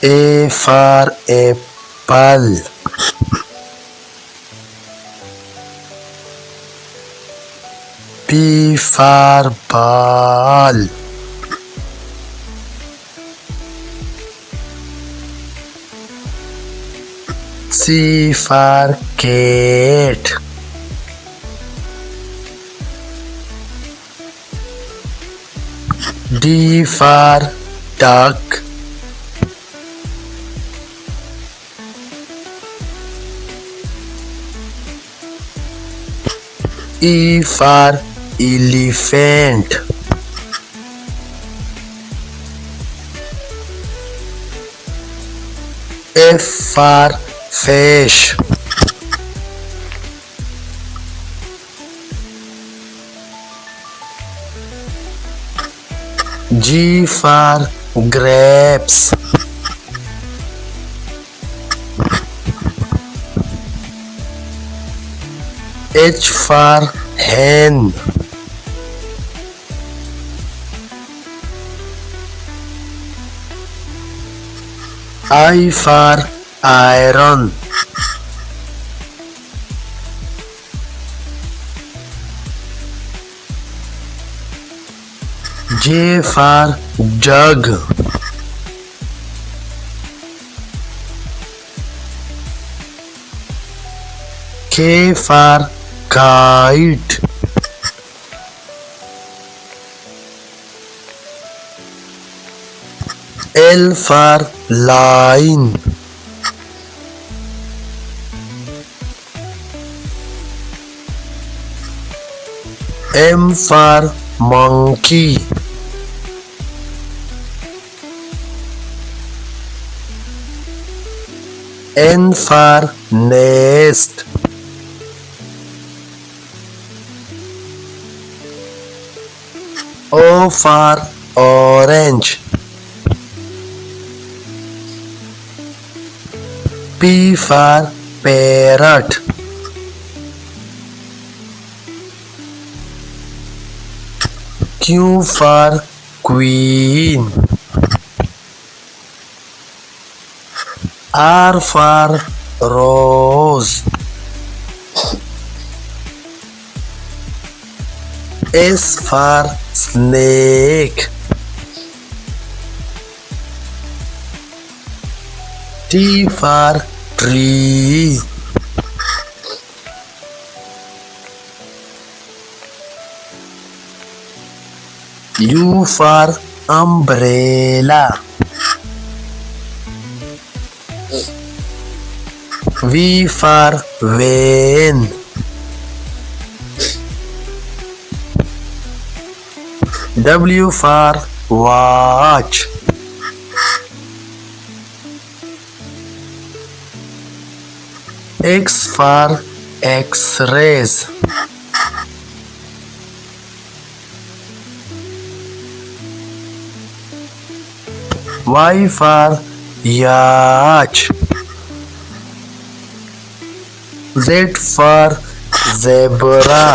A for apple. B for ball. C for cat. D for duck. E for elephant. F for fish. G for grapes. H for hen. I for iron. J for jug. K for kite. L for line. M for monkey. N for nest. O for orange. P for parrot. Q for queen. R for rose. S for snake. T for tree. U for umbrella. V for van. W for watch. X for X-rays. Y for yacht. Z for zebra.